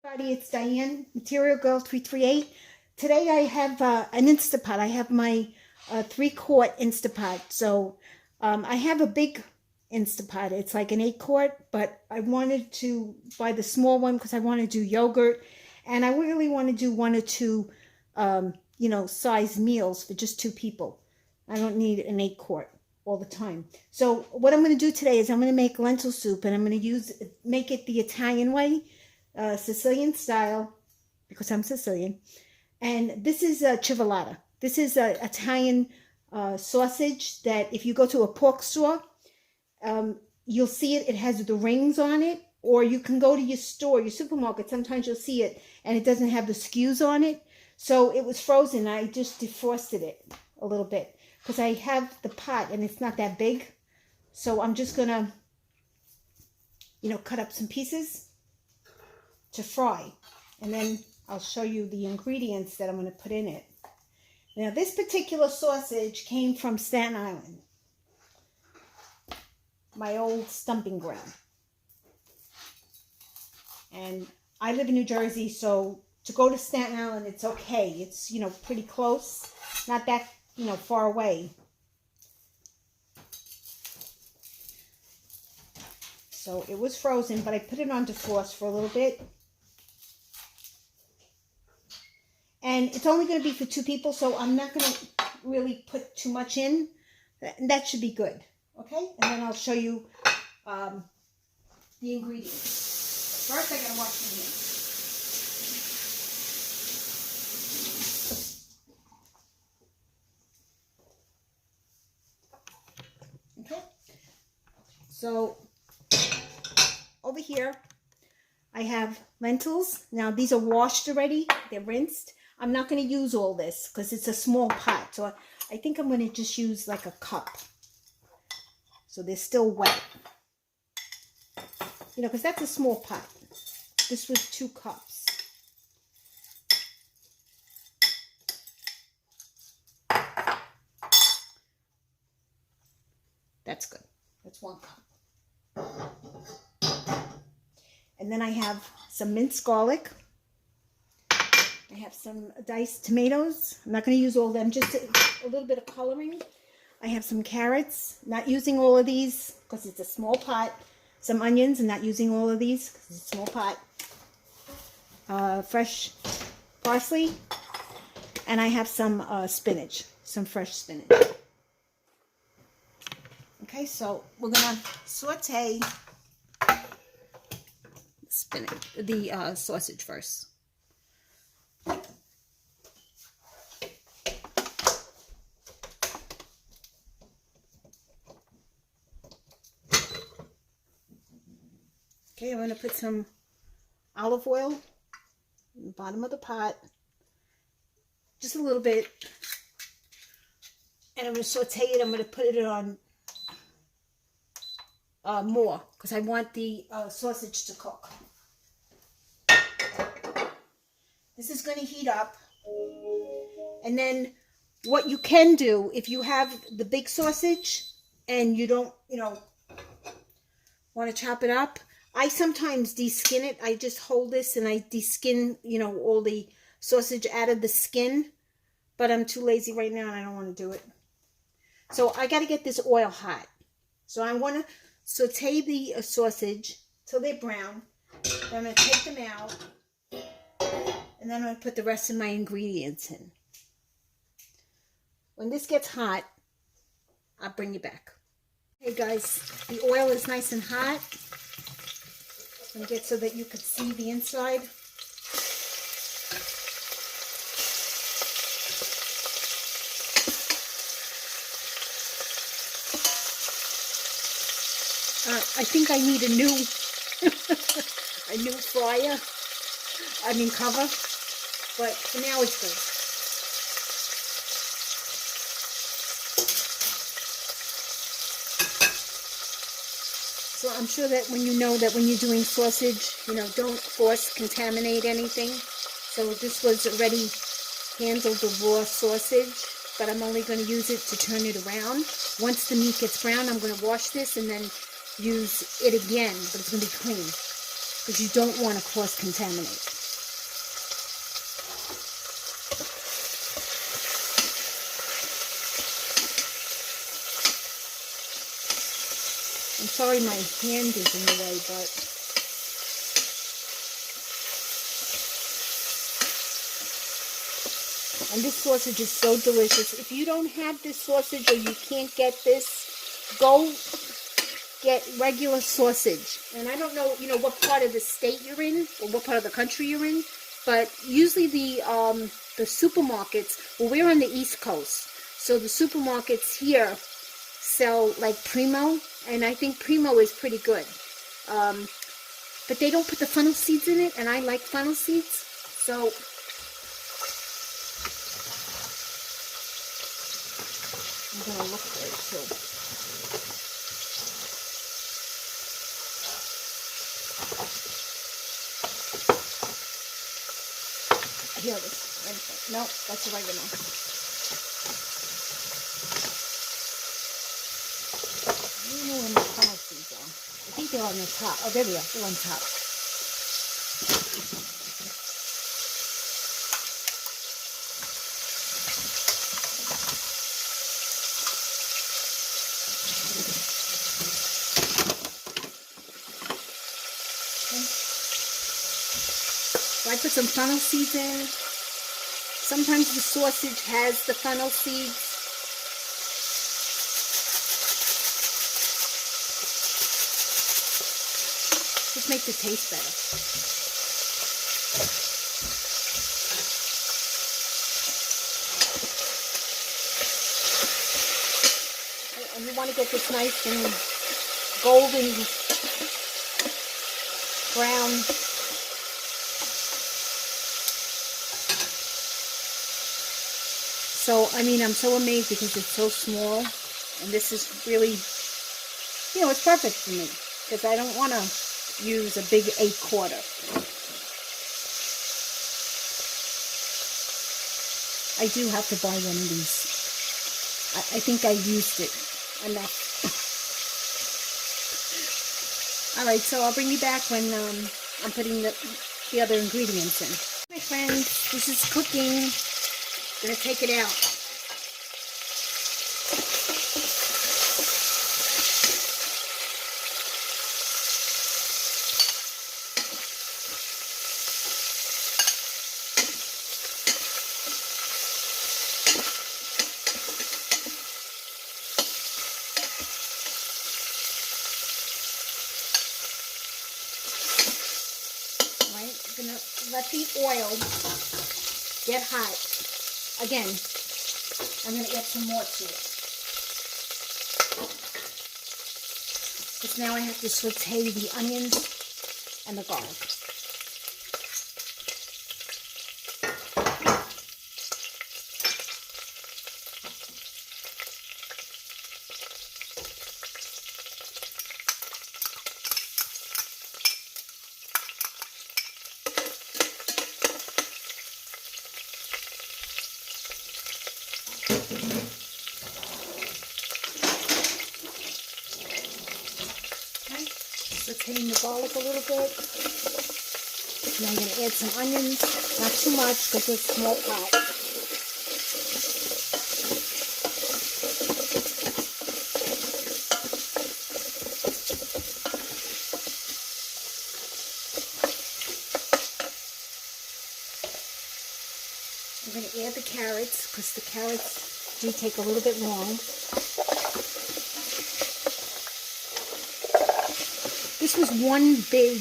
Everybody, it's Diane, Material Girl 338. Today I have an Instapot. I have my 3-quart Instapot. So I have a big Instapot. It's like an 8-quart, but I wanted to buy the small one because I want to do yogurt, and I really want to do 1 or 2, size meals for just 2 people. I don't need an 8-quart all the time. So what I'm going to do today is I'm going to make lentil soup, and I'm going to make it the Italian way. Sicilian style, because I'm Sicilian. And this is a ciabatta. This is an Italian sausage that if you go to a pork store, you'll see it. It has the rings on it. Or you can go to your store, your supermarket. Sometimes you'll see it and it doesn't have the skews on it. So it was frozen. I just defrosted it a little bit because I have the pot and it's not that big. So I'm just going to, cut up some pieces to fry, and then I'll show you the ingredients that I'm going to put in it. Now, this particular sausage came from Staten Island, my old stumping ground, and I live in New Jersey, so to go to Staten Island, it's okay. It's pretty close, not that far away. So it was frozen, but I put it on defrost for a little bit. And it's only going to be for 2 people, so I'm not going to really put too much in. That should be good, okay? And then I'll show you the ingredients. First, I got to wash my hands. Okay? So, over here, I have lentils. Now, these are washed already. They're rinsed. I'm not going to use all this because it's a small pot. So I think I'm going to just use like a cup. So they're still wet. Because that's a small pot. This was 2 cups. That's good. That's 1 cup. And then I have some minced garlic. I have some diced tomatoes. I'm not going to use all of them, just a little bit of coloring. I have some carrots. Not using all of these because it's a small pot. Some onions. I'm not using all of these because it's a small pot. Fresh parsley. And I have some spinach. Some fresh spinach. Okay, so we're going to saute the sausage first. Okay, I'm going to put some olive oil in the bottom of the pot, just a little bit, and I'm going to saute it. I'm going to put it on more because I want the sausage to cook. This is going to heat up, and then what you can do if you have the big sausage and you don't, want to chop it up, I sometimes deskin it. I just hold this and I deskin, all the sausage out of the skin, but I'm too lazy right now and I don't want to do it. So I got to get this oil hot. So I want to saute the sausage till they're brown. Then I'm going to take them out. And then I'm going to put the rest of my ingredients in. When this gets hot, I'll bring you back. Hey guys, the oil is nice and hot. I'm going to get so that you can see the inside. I think I need a new fryer. Cover. But for now it's good. So I'm sure that when you're doing sausage, don't cross-contaminate anything. So this was already handled the raw sausage, but I'm only going to use it to turn it around. Once the meat gets brown, I'm going to wash this and then use it again, but it's going to be clean because you don't want to cross-contaminate. sorry my hand is in the way, but and this sausage is so delicious. If you don't have this sausage or you can't get this, go get regular sausage. And I don't know, what part of the state you're in or what part of the country you're in, but usually the supermarkets, well, we're on the East Coast, so the supermarkets here sell like Primo, and I think Primo is pretty good. But they don't put the fennel seeds in it, and I like fennel seeds, so I'm going to look for it too. Here it is. No, that's oregano. I don't know where my fennel seeds are. I think they're on the top. Oh, there they are. They're on top. So I put some fennel seeds in. Sometimes the sausage has the fennel seeds. Just makes it taste better. And you want to get this nice and golden brown. So, I mean, I'm so amazed because it's so small, and this is really, it's perfect for me, because I don't want to use a big 8-quarter. I do have to buy one of these. I think I used it enough. Alright, so I'll bring you back when I'm putting the other ingredients in. My friends, this is cooking. I'm going to take it out. Right, I'm going to let the oil get hot. Again, I'm going to add some more to it. Because now I have to saute the onions and the garlic. Sauteing the garlic a little bit. Now I'm going to add some onions, not too much because it's a small pot. I'm going to add the carrots because the carrots do take a little bit long. This was one big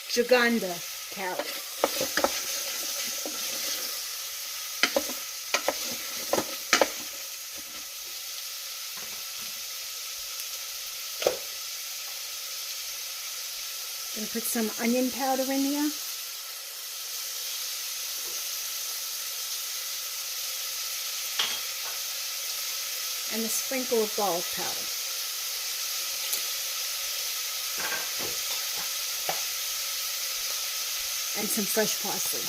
giganda carrot. I'm going to put some onion powder in here. And a sprinkle of garlic powder. And some fresh parsley.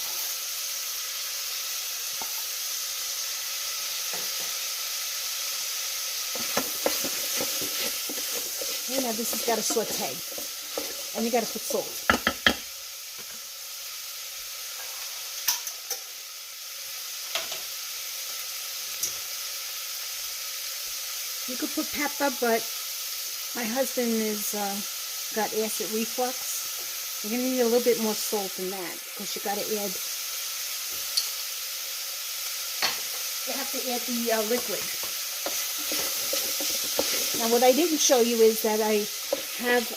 Okay, now this has got to saute. And you got to put salt. You could put pepper, but My husband is got acid reflux. We're going to need a little bit more salt than that because you have to add the liquid. Now what I didn't show you is that I have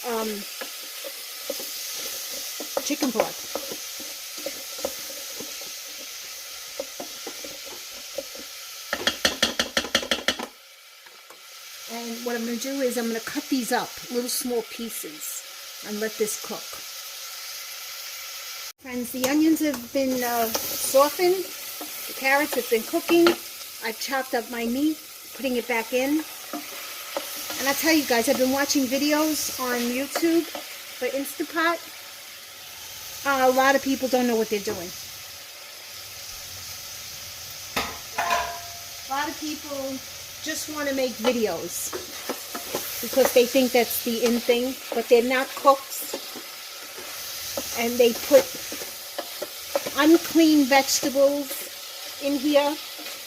chicken broth. And what I'm going to do is I'm going to cut these up, little small pieces, and let this cook. Friends, the onions have been softened. The carrots have been cooking. I've chopped up my meat, putting it back in. And I tell you guys, I've been watching videos on YouTube for Instapot. A lot of people don't know what they're doing. A lot of people just want to make videos because they think that's the in thing, but they're not cooks, and they put unclean vegetables in here,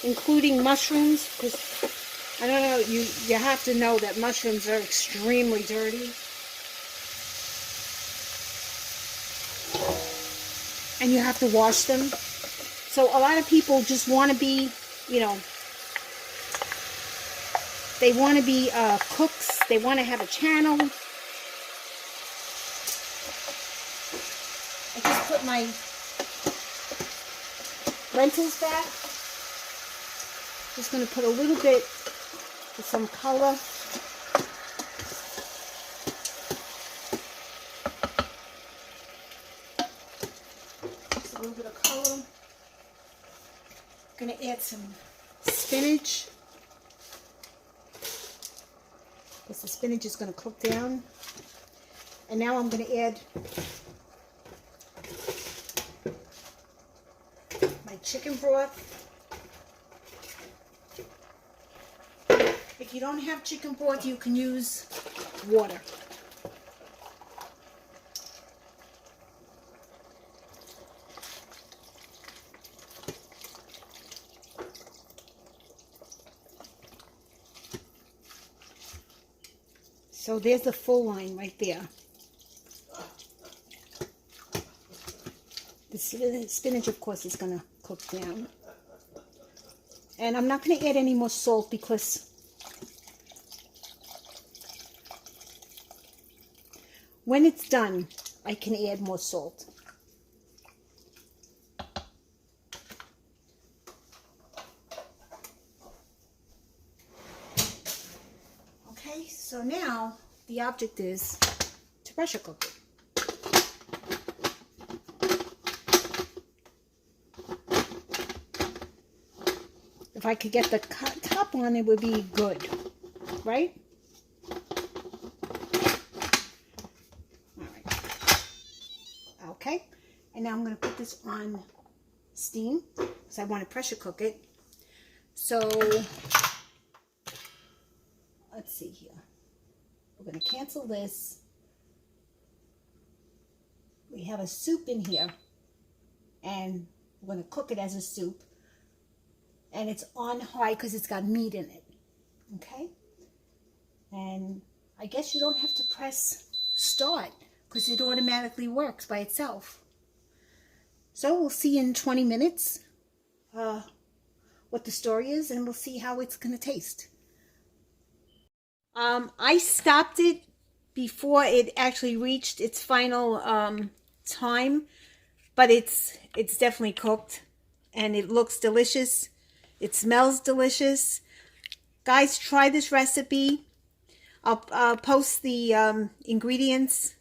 including mushrooms, because I don't know, you have to know that mushrooms are extremely dirty, and you have to wash them. So a lot of people just want to be, you know, they want to be cooks. They want to have a channel. I just put my lentils back. Just going to put a little bit for some color. Just a little bit of color. I'm going to add some spinach. Because the spinach is going to cook down. And now I'm going to add my chicken broth. If you don't have chicken broth, you can use water. So there's the full line right there. The spinach, of course, is going to cook down. And I'm not going to add any more salt because when it's done, I can add more salt. Okay, so now the object is to pressure cook it. If I could get the top on, it would be good, right? All right. Okay, and now I'm going to put this on steam because I want to pressure cook it. So let's see here. We're going to cancel this. We have a soup in here, and we're going to cook it as a soup. And it's on high because it's got meat in it. Okay? And I guess you don't have to press start because it automatically works by itself. So we'll see in 20 minutes what the story is, and we'll see how it's going to taste. I stopped it before it actually reached its final time, but it's definitely cooked, and it looks delicious. It smells delicious. Guys, try this recipe. I'll post the ingredients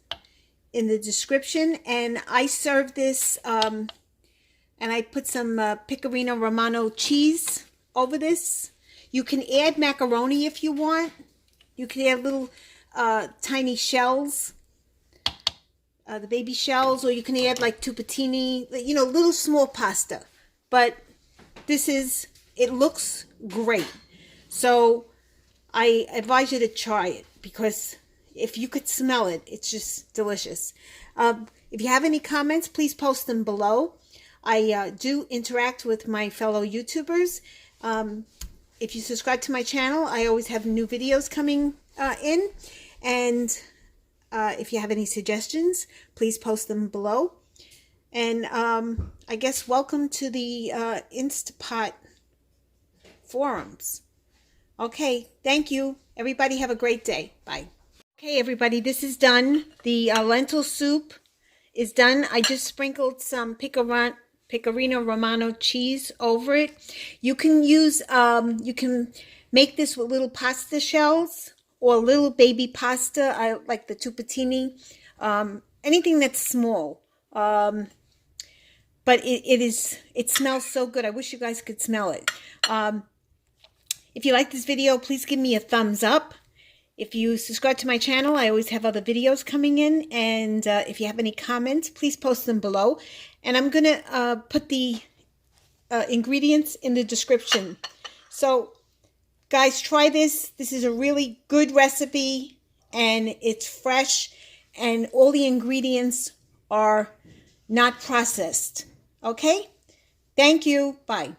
in the description, and I serve this and I put some Pecorino Romano cheese over this. You can add macaroni if you want. You can add little tiny shells, the baby shells, or you can add like tupatini, you know, little small pasta. But this is, it looks great. So I advise you to try it because if you could smell it, it's just delicious. If you have any comments, please post them below. I do interact with my fellow YouTubers. If you subscribe to my channel, I always have new videos coming in. And if you have any suggestions, please post them below. And I guess welcome to the Instapot forums. Okay, thank you. Everybody have a great day. Bye. Okay, everybody, this is done. The lentil soup is done. I just sprinkled some Pecorino Romano cheese over it. You can use, you can make this with little pasta shells or little baby pasta. I like the tupatini, anything that's small. But it smells so good. I wish you guys could smell it. If you like this video, please give me a thumbs up. If you subscribe to my channel, I always have other videos coming in. And if you have any comments, please post them below. And I'm going to put the ingredients in the description. So, guys, try this. This is a really good recipe. And it's fresh. And all the ingredients are not processed. Okay? Thank you. Bye.